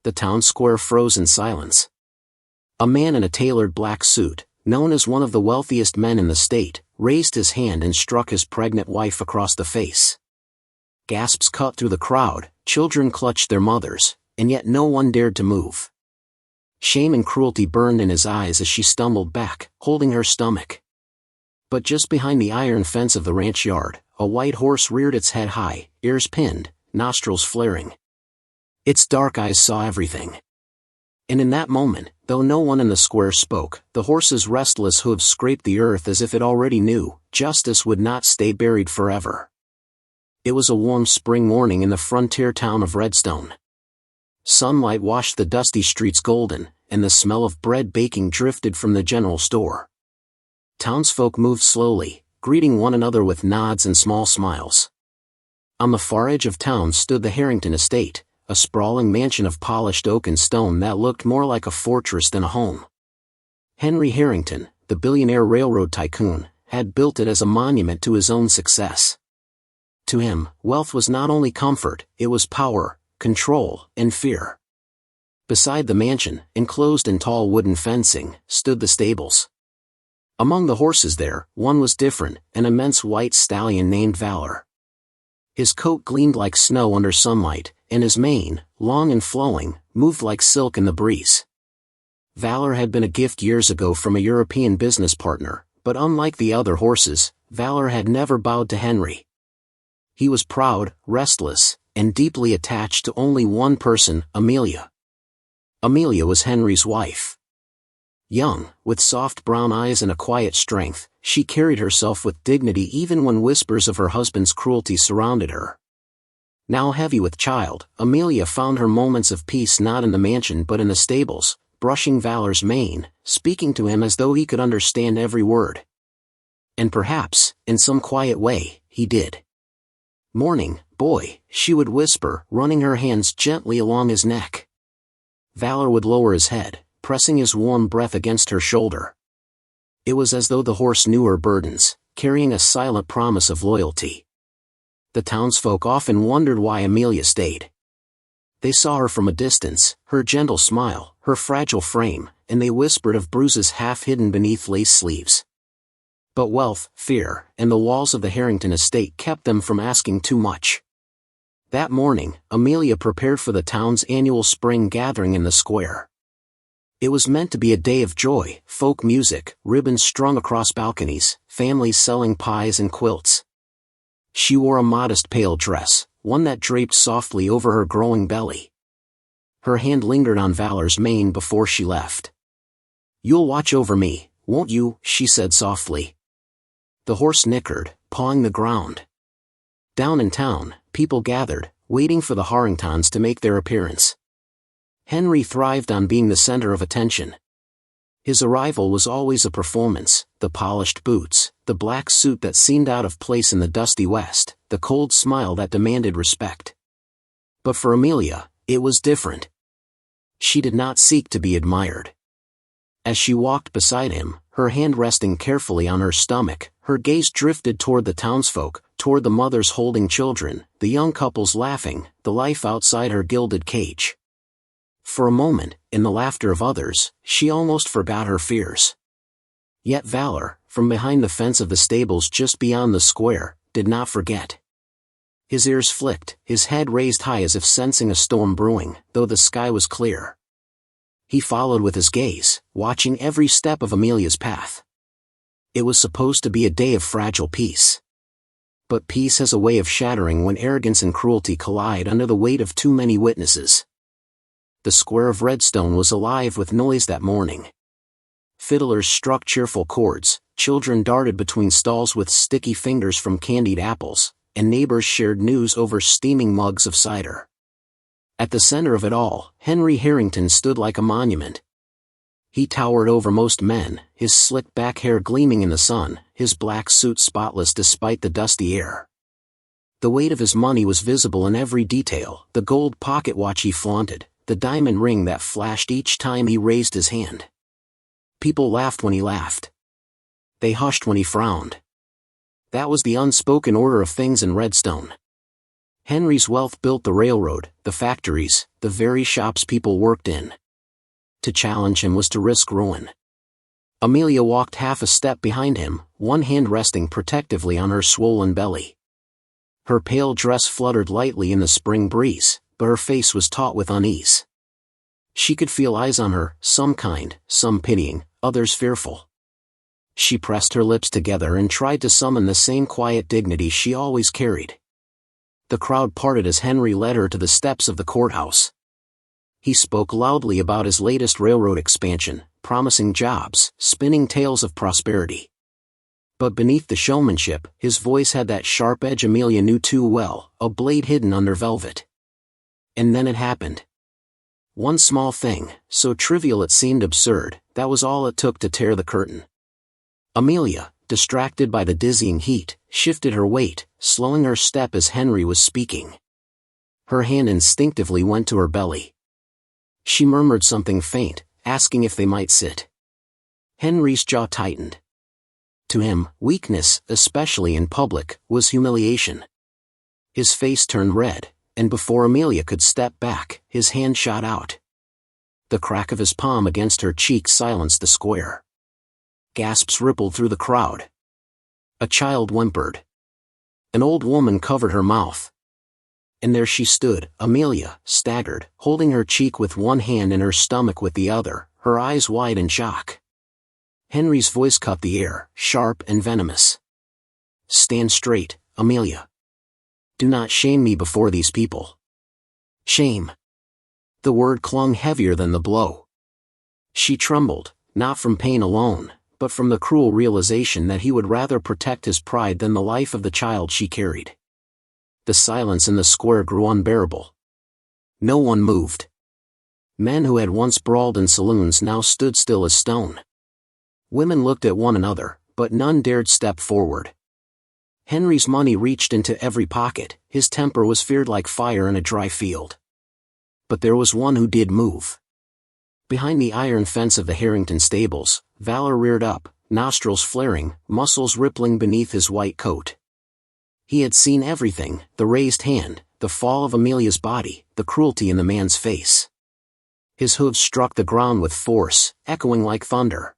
The town square froze in silence. A man in a tailored black suit, known as one of the wealthiest men in the state, raised his hand and struck his pregnant wife across the face. Gasps cut through the crowd, children clutched their mothers, and yet no one dared to move. Shame and cruelty burned in his eyes as she stumbled back, holding her stomach. But just behind the iron fence of the ranch yard, a white horse reared its head high, ears pinned, nostrils flaring. Its dark eyes saw everything. And in that moment, though no one in the square spoke, the horse's restless hooves scraped the earth as if it already knew, justice would not stay buried forever. It was a warm spring morning in the frontier town of Redstone. Sunlight washed the dusty streets golden, and the smell of bread baking drifted from the general store. Townsfolk moved slowly, greeting one another with nods and small smiles. On the far edge of town stood the Harrington estate, a sprawling mansion of polished oak and stone that looked more like a fortress than a home. Henry Harrington, the billionaire railroad tycoon, had built it as a monument to his own success. To him, wealth was not only comfort, it was power, control, and fear. Beside the mansion, enclosed in tall wooden fencing, stood the stables. Among the horses there, one was different, an immense white stallion named Valor. His coat gleamed like snow under sunlight, and his mane, long and flowing, moved like silk in the breeze. Valor had been a gift years ago from a European business partner, but unlike the other horses, Valor had never bowed to Henry. He was proud, restless, and deeply attached to only one person, Amelia. Amelia was Henry's wife. Young, with soft brown eyes and a quiet strength, she carried herself with dignity even when whispers of her husband's cruelty surrounded her. Now heavy with child, Amelia found her moments of peace not in the mansion but in the stables, brushing Valor's mane, speaking to him as though he could understand every word. And perhaps, in some quiet way, he did. "Morning, boy," she would whisper, running her hands gently along his neck. Valor would lower his head, pressing his warm breath against her shoulder. It was as though the horse knew her burdens, carrying a silent promise of loyalty. The townsfolk often wondered why Amelia stayed. They saw her from a distance, her gentle smile, her fragile frame, and they whispered of bruises half hidden beneath lace sleeves. But wealth, fear, and the walls of the Harrington estate kept them from asking too much. That morning, Amelia prepared for the town's annual spring gathering in the square. It was meant to be a day of joy, folk music, ribbons strung across balconies, families selling pies and quilts. She wore a modest pale dress, one that draped softly over her growing belly. Her hand lingered on Valor's mane before she left. "You'll watch over me, won't you?" she said softly. The horse nickered, pawing the ground. Down in town, people gathered, waiting for the Harringtons to make their appearance. Henry thrived on being the center of attention. His arrival was always a performance, the polished boots, the black suit that seemed out of place in the dusty West, the cold smile that demanded respect. But for Amelia, it was different. She did not seek to be admired. As she walked beside him, her hand resting carefully on her stomach, her gaze drifted toward the townsfolk, toward the mothers holding children, the young couples laughing, the life outside her gilded cage. For a moment, in the laughter of others, she almost forgot her fears. Yet Valor, from behind the fence of the stables just beyond the square, did not forget. His ears flicked, his head raised high as if sensing a storm brewing, though the sky was clear. He followed with his gaze, watching every step of Amelia's path. It was supposed to be a day of fragile peace. But peace has a way of shattering when arrogance and cruelty collide under the weight of too many witnesses. The square of Redstone was alive with noise that morning. Fiddlers struck cheerful chords, children darted between stalls with sticky fingers from candied apples, and neighbors shared news over steaming mugs of cider. At the center of it all, Henry Harrington stood like a monument. He towered over most men, his slick back hair gleaming in the sun, his black suit spotless despite the dusty air. The weight of his money was visible in every detail, the gold pocket watch he flaunted, the diamond ring that flashed each time he raised his hand. People laughed when he laughed. They hushed when he frowned. That was the unspoken order of things in Redstone. Henry's wealth built the railroad, the factories, the very shops people worked in. To challenge him was to risk ruin. Amelia walked half a step behind him, one hand resting protectively on her swollen belly. Her pale dress fluttered lightly in the spring breeze, but her face was taut with unease. She could feel eyes on her, some kind, some pitying, others fearful. She pressed her lips together and tried to summon the same quiet dignity she always carried. The crowd parted as Henry led her to the steps of the courthouse. He spoke loudly about his latest railroad expansion, promising jobs, spinning tales of prosperity. But beneath the showmanship, his voice had that sharp edge Amelia knew too well, a blade hidden under velvet. And then it happened. One small thing, so trivial it seemed absurd, that was all it took to tear the curtain. Amelia, distracted by the dizzying heat, shifted her weight, slowing her step as Henry was speaking. Her hand instinctively went to her belly. She murmured something faint, asking if they might sit. Henry's jaw tightened. To him, weakness, especially in public, was humiliation. His face turned red, and before Amelia could step back, his hand shot out. The crack of his palm against her cheek silenced the square. Gasps rippled through the crowd. A child whimpered. An old woman covered her mouth. And there she stood, Amelia, staggered, holding her cheek with one hand and her stomach with the other, her eyes wide in shock. Henry's voice cut the air, sharp and venomous. "Stand straight, Amelia. Do not shame me before these people." Shame. The word clung heavier than the blow. She trembled, not from pain alone, but from the cruel realization that he would rather protect his pride than the life of the child she carried. The silence in the square grew unbearable. No one moved. Men who had once brawled in saloons now stood still as stone. Women looked at one another, but none dared step forward. Henry's money reached into every pocket, his temper was feared like fire in a dry field. But there was one who did move. Behind the iron fence of the Harrington stables, Valor reared up, nostrils flaring, muscles rippling beneath his white coat. He had seen everything, the raised hand, the fall of Amelia's body, the cruelty in the man's face. His hooves struck the ground with force, echoing like thunder.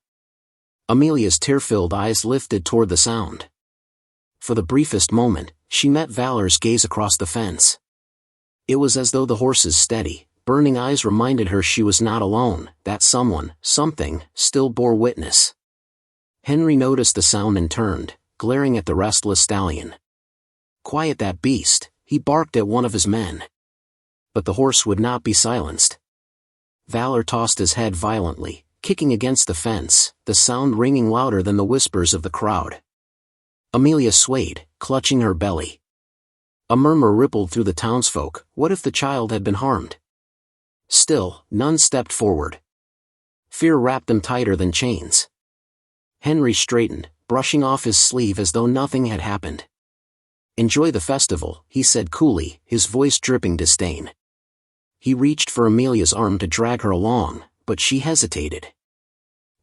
Amelia's tear-filled eyes lifted toward the sound. For the briefest moment, she met Valor's gaze across the fence. It was as though the horse's steady, burning eyes reminded her she was not alone, that someone, something, still bore witness. Henry noticed the sound and turned, glaring at the restless stallion. "Quiet that beast," he barked at one of his men. But the horse would not be silenced. Valor tossed his head violently, kicking against the fence, the sound ringing louder than the whispers of the crowd. Amelia swayed, clutching her belly. A murmur rippled through the townsfolk, what if the child had been harmed? Still, none stepped forward. Fear wrapped them tighter than chains. Henry straightened, brushing off his sleeve as though nothing had happened. "Enjoy the festival," he said coolly, his voice dripping disdain. He reached for Amelia's arm to drag her along, but she hesitated.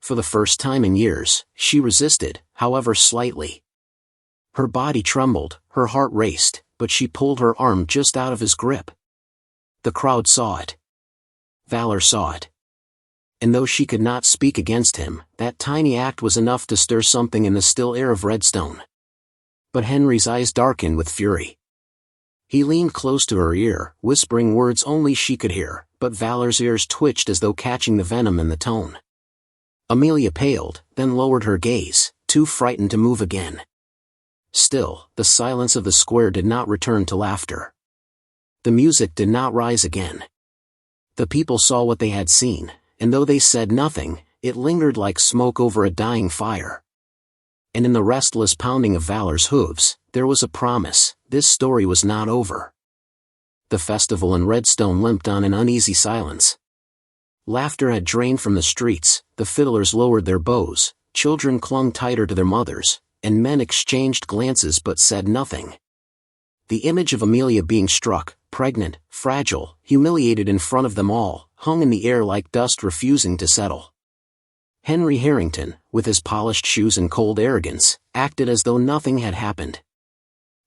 For the first time in years, she resisted, however slightly. Her body trembled, her heart raced, but she pulled her arm just out of his grip. The crowd saw it. Valor saw it. And though she could not speak against him, that tiny act was enough to stir something in the still air of Redstone. But Henry's eyes darkened with fury. He leaned close to her ear, whispering words only she could hear, but Valor's ears twitched as though catching the venom in the tone. Amelia paled, then lowered her gaze, too frightened to move again. Still, the silence of the square did not return to laughter. The music did not rise again. The people saw what they had seen, and though they said nothing, it lingered like smoke over a dying fire. And in the restless pounding of Valor's hooves, there was a promise: this story was not over. The festival in Redstone limped on in uneasy silence. Laughter had drained from the streets, the fiddlers lowered their bows, children clung tighter to their mothers, and men exchanged glances but said nothing. The image of Amelia being struck, pregnant, fragile, humiliated in front of them all, hung in the air like dust refusing to settle. Henry Harrington, with his polished shoes and cold arrogance, acted as though nothing had happened.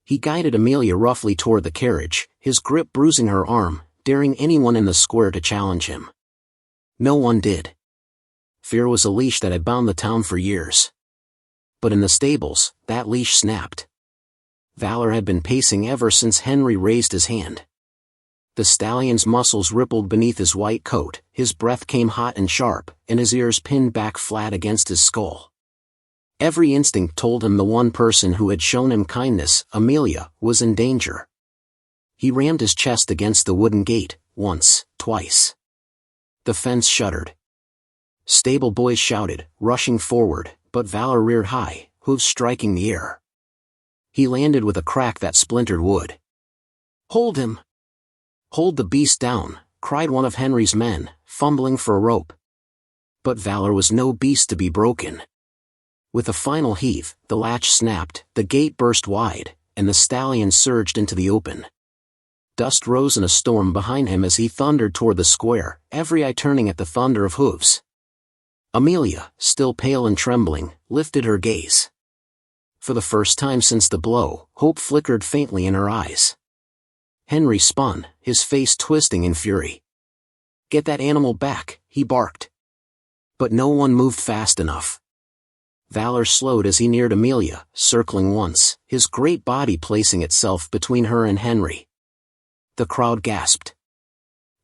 He guided Amelia roughly toward the carriage, his grip bruising her arm, daring anyone in the square to challenge him. No one did. Fear was a leash that had bound the town for years. But in the stables, that leash snapped. Valor had been pacing ever since Henry raised his hand. The stallion's muscles rippled beneath his white coat, his breath came hot and sharp, and his ears pinned back flat against his skull. Every instinct told him the one person who had shown him kindness, Amelia, was in danger. He rammed his chest against the wooden gate, once, twice. The fence shuddered. Stable boys shouted, rushing forward, but Valor reared high, hooves striking the air. He landed with a crack that splintered wood. "Hold him! Hold the beast down," cried one of Henry's men, fumbling for a rope. But Valor was no beast to be broken. With a final heave, the latch snapped, the gate burst wide, and the stallion surged into the open. Dust rose in a storm behind him as he thundered toward the square, every eye turning at the thunder of hooves. Amelia, still pale and trembling, lifted her gaze. For the first time since the blow, hope flickered faintly in her eyes. Henry spun, his face twisting in fury. "Get that animal back," he barked. But no one moved fast enough. Valor slowed as he neared Amelia, circling once, his great body placing itself between her and Henry. The crowd gasped.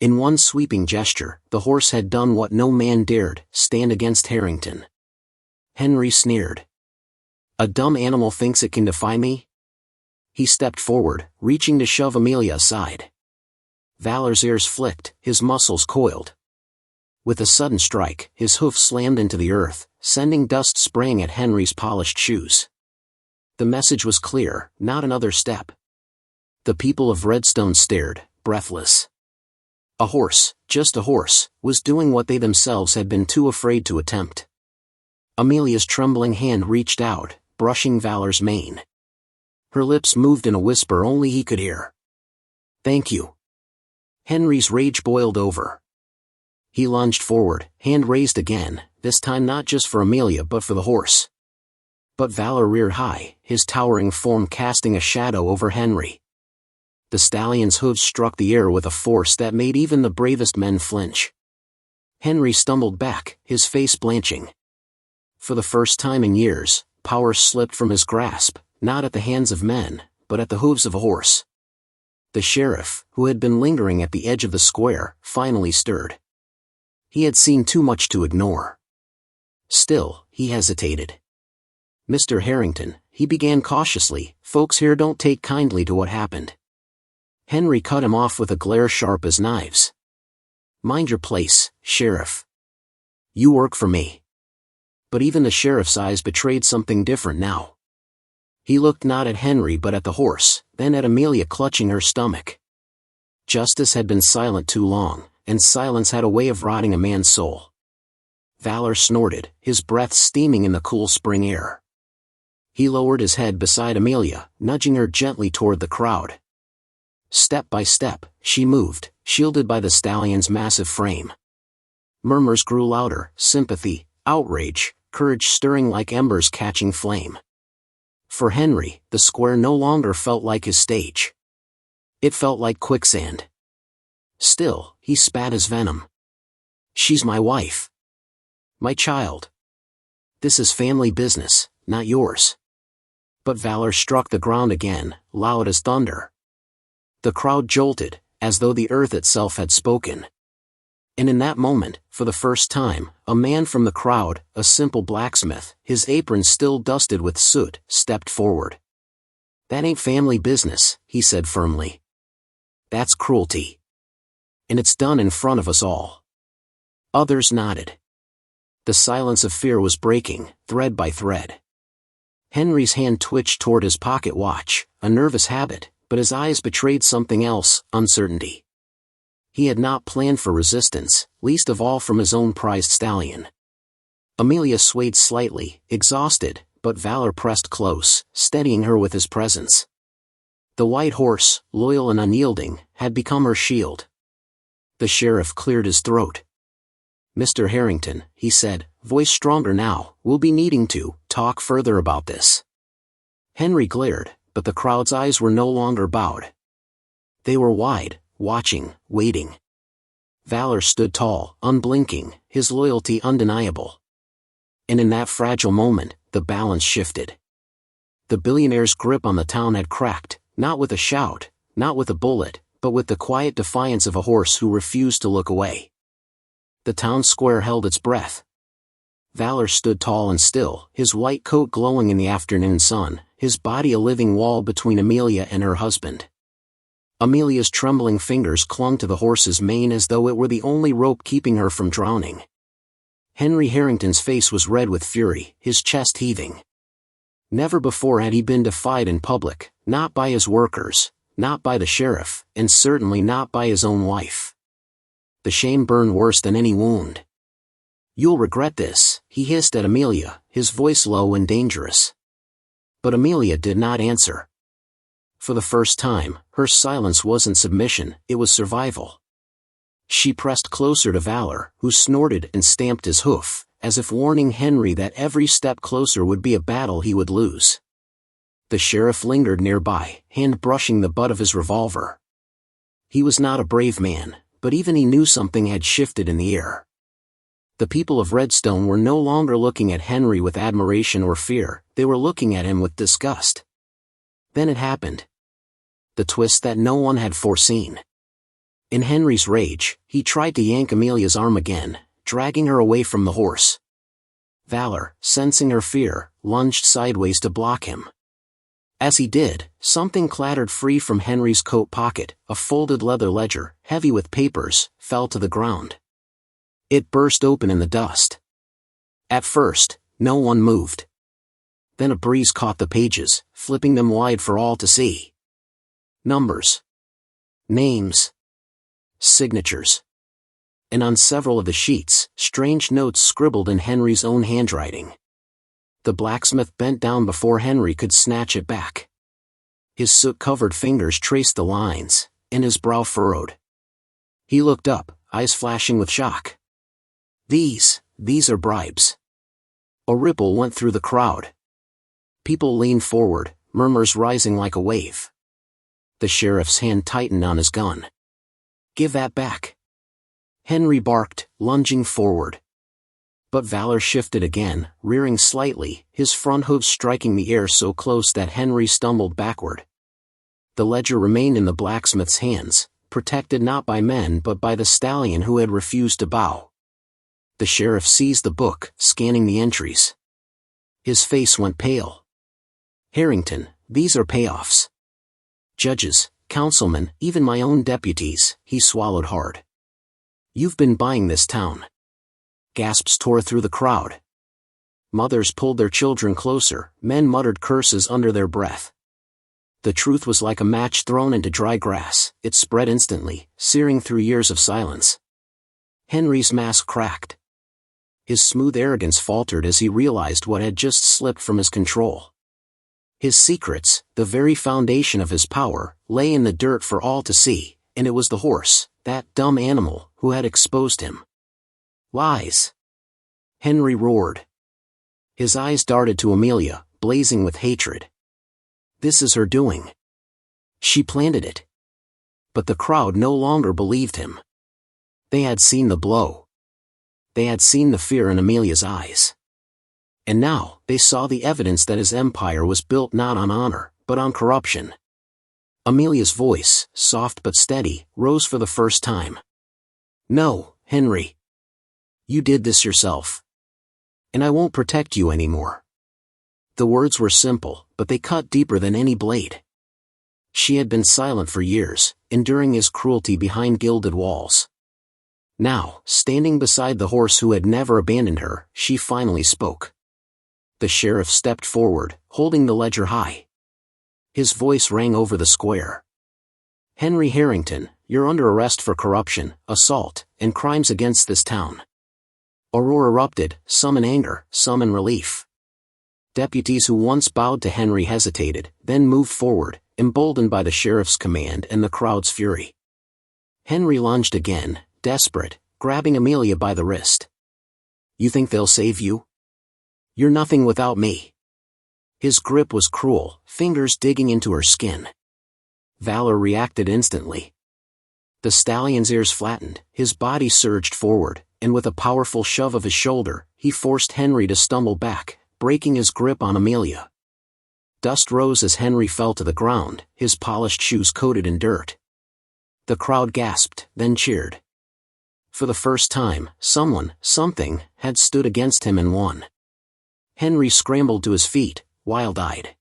In one sweeping gesture, the horse had done what no man dared, stand against Harrington. Henry sneered. "A dumb animal thinks it can defy me?" He stepped forward, reaching to shove Amelia aside. Valor's ears flicked, his muscles coiled. With a sudden strike, his hoof slammed into the earth, sending dust spraying at Henry's polished shoes. The message was clear, not another step. The people of Redstone stared, breathless. A horse, just a horse, was doing what they themselves had been too afraid to attempt. Amelia's trembling hand reached out, brushing Valor's mane. Her lips moved in a whisper only he could hear. "Thank you." Henry's rage boiled over. He lunged forward, hand raised again, this time not just for Amelia but for the horse. But Valor reared high, his towering form casting a shadow over Henry. The stallion's hooves struck the air with a force that made even the bravest men flinch. Henry stumbled back, his face blanching. For the first time in years, power slipped from his grasp, not at the hands of men, but at the hooves of a horse. The sheriff, who had been lingering at the edge of the square, finally stirred. He had seen too much to ignore. Still, he hesitated. "Mr. Harrington," he began cautiously, "folks here don't take kindly to what happened." Henry cut him off with a glare sharp as knives. "Mind your place, Sheriff. You work for me." But even the sheriff's eyes betrayed something different now. He looked not at Henry but at the horse, then at Amelia clutching her stomach. Justice had been silent too long, and silence had a way of rotting a man's soul. Valor snorted, his breath steaming in the cool spring air. He lowered his head beside Amelia, nudging her gently toward the crowd. Step by step, she moved, shielded by the stallion's massive frame. Murmurs grew louder, sympathy, outrage, courage stirring like embers catching flame. For Henry, the square no longer felt like his stage. It felt like quicksand. Still, he spat his venom. "She's my wife. My child. This is family business, not yours." But Valor struck the ground again, loud as thunder. The crowd jolted, as though the earth itself had spoken. And in that moment, for the first time, a man from the crowd, a simple blacksmith, his apron still dusted with soot, stepped forward. "That ain't family business," he said firmly. "That's cruelty. And it's done in front of us all." Others nodded. The silence of fear was breaking, thread by thread. Henry's hand twitched toward his pocket watch, a nervous habit, but his eyes betrayed something else, uncertainty. He had not planned for resistance, least of all from his own prized stallion. Amelia swayed slightly, exhausted, but Valor pressed close, steadying her with his presence. The white horse, loyal and unyielding, had become her shield. The sheriff cleared his throat. "Mr. Harrington," he said, voice stronger now, "we'll be needing to talk further about this." Henry glared, but the crowd's eyes were no longer bowed. They were wide, watching, waiting. Valor stood tall, unblinking, his loyalty undeniable. And in that fragile moment, the balance shifted. The billionaire's grip on the town had cracked, not with a shout, not with a bullet, but with the quiet defiance of a horse who refused to look away. The town square held its breath. Valor stood tall and still, his white coat glowing in the afternoon sun, his body a living wall between Amelia and her husband. Amelia's trembling fingers clung to the horse's mane as though it were the only rope keeping her from drowning. Henry Harrington's face was red with fury, his chest heaving. Never before had he been defied in public, not by his workers, not by the sheriff, and certainly not by his own wife. The shame burned worse than any wound. "You'll regret this," he hissed at Amelia, his voice low and dangerous. But Amelia did not answer. For the first time, her silence wasn't submission, it was survival. She pressed closer to Valor, who snorted and stamped his hoof, as if warning Henry that every step closer would be a battle he would lose. The sheriff lingered nearby, hand brushing the butt of his revolver. He was not a brave man, but even he knew something had shifted in the air. The people of Redstone were no longer looking at Henry with admiration or fear, they were looking at him with disgust. Then it happened. The twist that no one had foreseen. In Henry's rage, he tried to yank Amelia's arm again, dragging her away from the horse. Valor, sensing her fear, lunged sideways to block him. As he did, something clattered free from Henry's coat pocket, a folded leather ledger, heavy with papers, fell to the ground. It burst open in the dust. At first, no one moved. Then a breeze caught the pages, flipping them wide for all to see. Numbers. Names. Signatures. And on several of the sheets, strange notes scribbled in Henry's own handwriting. The blacksmith bent down before Henry could snatch it back. His soot-covered fingers traced the lines, and his brow furrowed. He looked up, eyes flashing with shock. These are bribes. A ripple went through the crowd. People leaned forward, murmurs rising like a wave. The sheriff's hand tightened on his gun. "Give that back," Henry barked, lunging forward. But Valor shifted again, rearing slightly, his front hooves striking the air so close that Henry stumbled backward. The ledger remained in the blacksmith's hands, protected not by men but by the stallion who had refused to bow. The sheriff seized the book, scanning the entries. His face went pale. "Harrington, these are payoffs. Judges, councilmen, even my own deputies," he swallowed hard. "You've been buying this town." Gasps tore through the crowd. Mothers pulled their children closer, men muttered curses under their breath. The truth was like a match thrown into dry grass, it spread instantly, searing through years of silence. Henry's mask cracked. His smooth arrogance faltered as he realized what had just slipped from his control. His secrets, the very foundation of his power, lay in the dirt for all to see, and it was the horse, that dumb animal, who had exposed him. "Lies!" Henry roared. His eyes darted to Amelia, blazing with hatred. "This is her doing. She planted it." But the crowd no longer believed him. They had seen the blow. They had seen the fear in Amelia's eyes. And now, they saw the evidence that his empire was built not on honor, but on corruption. Amelia's voice, soft but steady, rose for the first time. "No, Henry. You did this yourself. And I won't protect you anymore." The words were simple, but they cut deeper than any blade. She had been silent for years, enduring his cruelty behind gilded walls. Now, standing beside the horse who had never abandoned her, she finally spoke. The sheriff stepped forward, holding the ledger high. His voice rang over the square. "Henry Harrington, you're under arrest for corruption, assault, and crimes against this town." A roar erupted, some in anger, some in relief. Deputies who once bowed to Henry hesitated, then moved forward, emboldened by the sheriff's command and the crowd's fury. Henry lunged again, desperate, grabbing Amelia by the wrist. "You think they'll save you? You're nothing without me." His grip was cruel, fingers digging into her skin. Valor reacted instantly. The stallion's ears flattened, his body surged forward, and with a powerful shove of his shoulder, he forced Henry to stumble back, breaking his grip on Amelia. Dust rose as Henry fell to the ground, his polished shoes coated in dirt. The crowd gasped, then cheered. For the first time, something, had stood against him and won. Henry scrambled to his feet, wild-eyed.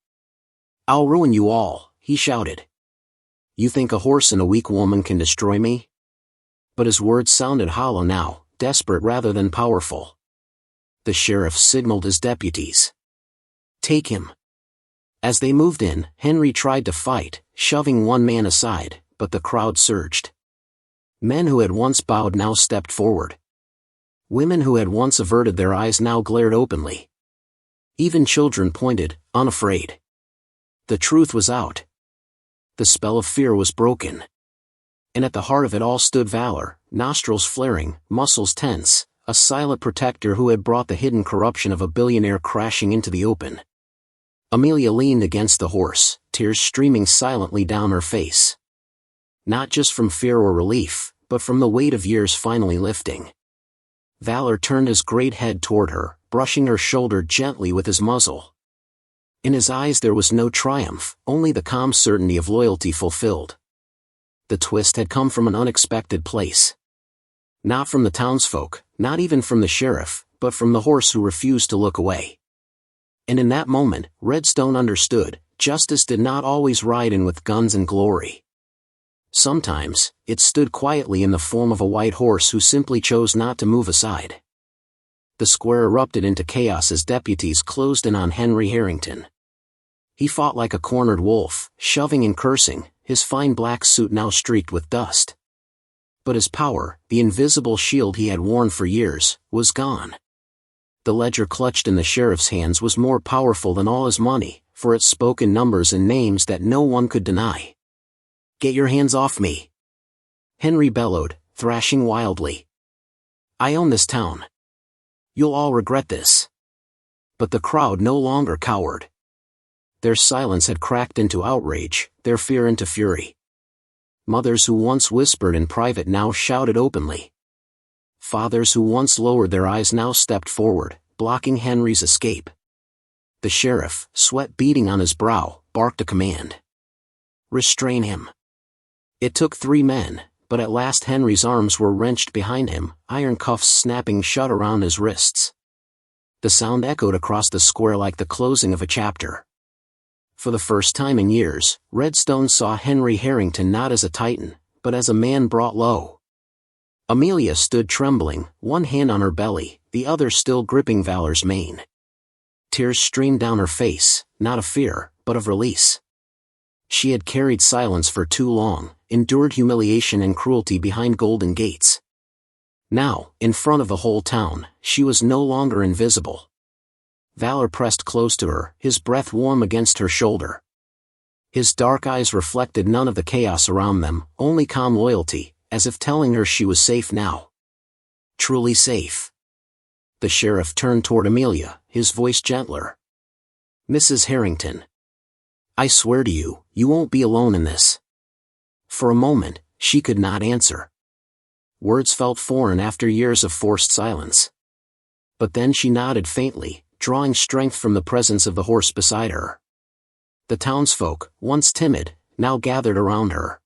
"I'll ruin you all," he shouted. "You think a horse and a weak woman can destroy me?" But his words sounded hollow now, desperate rather than powerful. The sheriff signaled his deputies. "Take him." As they moved in, Henry tried to fight, shoving one man aside, but the crowd surged. Men who had once bowed now stepped forward. Women who had once averted their eyes now glared openly. Even children pointed, unafraid. The truth was out. The spell of fear was broken. And at the heart of it all stood Valor, nostrils flaring, muscles tense, a silent protector who had brought the hidden corruption of a billionaire crashing into the open. Amelia leaned against the horse, tears streaming silently down her face. Not just from fear or relief, but from the weight of years finally lifting. Valor turned his great head toward her, brushing her shoulder gently with his muzzle. In his eyes there was no triumph, only the calm certainty of loyalty fulfilled. The twist had come from an unexpected place. Not from the townsfolk, not even from the sheriff, but from the horse who refused to look away. And in that moment, Redstone understood, justice did not always ride in with guns and glory. Sometimes, it stood quietly in the form of a white horse who simply chose not to move aside. The square erupted into chaos as deputies closed in on Henry Harrington. He fought like a cornered wolf, shoving and cursing, his fine black suit now streaked with dust. But his power, the invisible shield he had worn for years, was gone. The ledger clutched in the sheriff's hands was more powerful than all his money, for it spoke in numbers and names that no one could deny. "Get your hands off me!" Henry bellowed, thrashing wildly. "I own this town. You'll all regret this." But the crowd no longer cowered. Their silence had cracked into outrage, their fear into fury. Mothers who once whispered in private now shouted openly. Fathers who once lowered their eyes now stepped forward, blocking Henry's escape. The sheriff, sweat beading on his brow, barked a command. "Restrain him." It took 3 men, but at last Henry's arms were wrenched behind him, iron cuffs snapping shut around his wrists. The sound echoed across the square like the closing of a chapter. For the first time in years, Redstone saw Henry Harrington not as a titan, but as a man brought low. Amelia stood trembling, one hand on her belly, the other still gripping Valor's mane. Tears streamed down her face, not of fear, but of release. She had carried silence for too long, endured humiliation and cruelty behind golden gates. Now, in front of the whole town, she was no longer invisible. Valor pressed close to her, his breath warm against her shoulder. His dark eyes reflected none of the chaos around them, only calm loyalty, as if telling her she was safe now. Truly safe. The sheriff turned toward Amelia, his voice gentler. "Mrs. Harrington. I swear to you, you won't be alone in this." For a moment, she could not answer. Words felt foreign after years of forced silence. But then she nodded faintly, drawing strength from the presence of the horse beside her. The townsfolk, once timid, now gathered around her.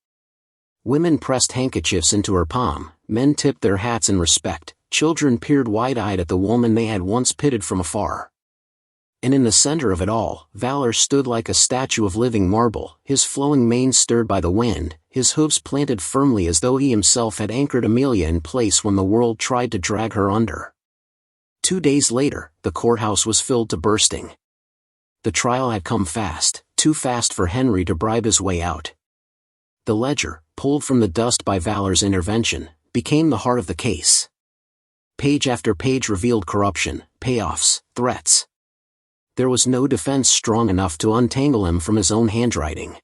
Women pressed handkerchiefs into her palm, men tipped their hats in respect, children peered wide-eyed at the woman they had once pitied from afar. And in the center of it all, Valor stood like a statue of living marble, his flowing mane stirred by the wind, his hooves planted firmly as though he himself had anchored Amelia in place when the world tried to drag her under. 2 days later, the courthouse was filled to bursting. The trial had come fast, too fast for Henry to bribe his way out. The ledger, pulled from the dust by Valor's intervention, became the heart of the case. Page after page revealed corruption, payoffs, threats. There was no defense strong enough to untangle him from his own handwriting.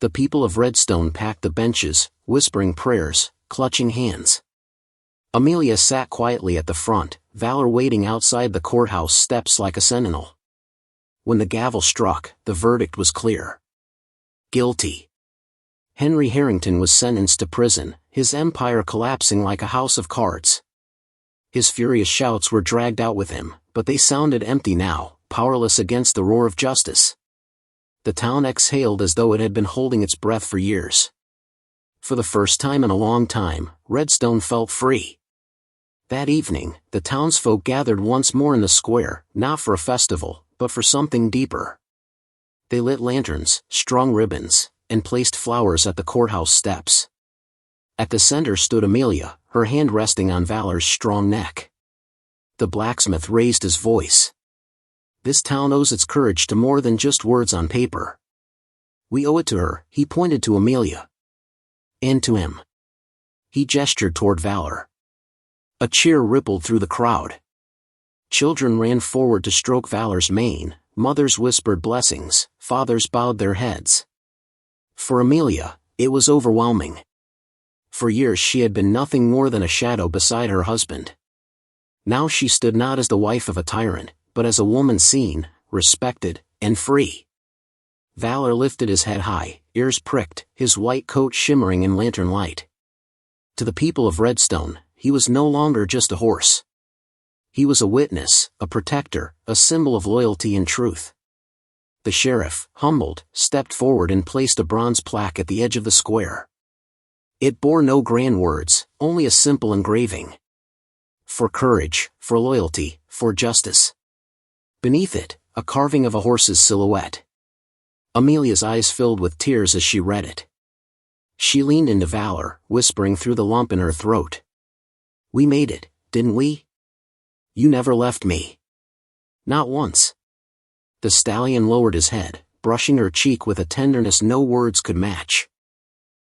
The people of Redstone packed the benches, whispering prayers, clutching hands. Amelia sat quietly at the front, Valor waiting outside the courthouse steps like a sentinel. When the gavel struck, the verdict was clear. Guilty. Henry Harrington was sentenced to prison, his empire collapsing like a house of cards. His furious shouts were dragged out with him, but they sounded empty now, powerless against the roar of justice. The town exhaled as though it had been holding its breath for years. For the first time in a long time, Redstone felt free. That evening, the townsfolk gathered once more in the square, not for a festival, but for something deeper. They lit lanterns, strung ribbons, and placed flowers at the courthouse steps. At the center stood Amelia, her hand resting on Valor's strong neck. The blacksmith raised his voice. This town owes its courage to more than just words on paper. We owe it to her, he pointed to Amelia. And to him. He gestured toward Valor. A cheer rippled through the crowd. Children ran forward to stroke Valor's mane, mothers whispered blessings, fathers bowed their heads. For Amelia, it was overwhelming. For years she had been nothing more than a shadow beside her husband. Now she stood not as the wife of a tyrant, but as a woman seen, respected, and free. Valor lifted his head high, ears pricked, his white coat shimmering in lantern light. To the people of Redstone, he was no longer just a horse. He was a witness, a protector, a symbol of loyalty and truth. The sheriff, humbled, stepped forward and placed a bronze plaque at the edge of the square. It bore no grand words, only a simple engraving. For courage, for loyalty, for justice. Beneath it, a carving of a horse's silhouette. Amelia's eyes filled with tears as she read it. She leaned into Valor, whispering through the lump in her throat. We made it, didn't we? You never left me. Not once. The stallion lowered his head, brushing her cheek with a tenderness no words could match.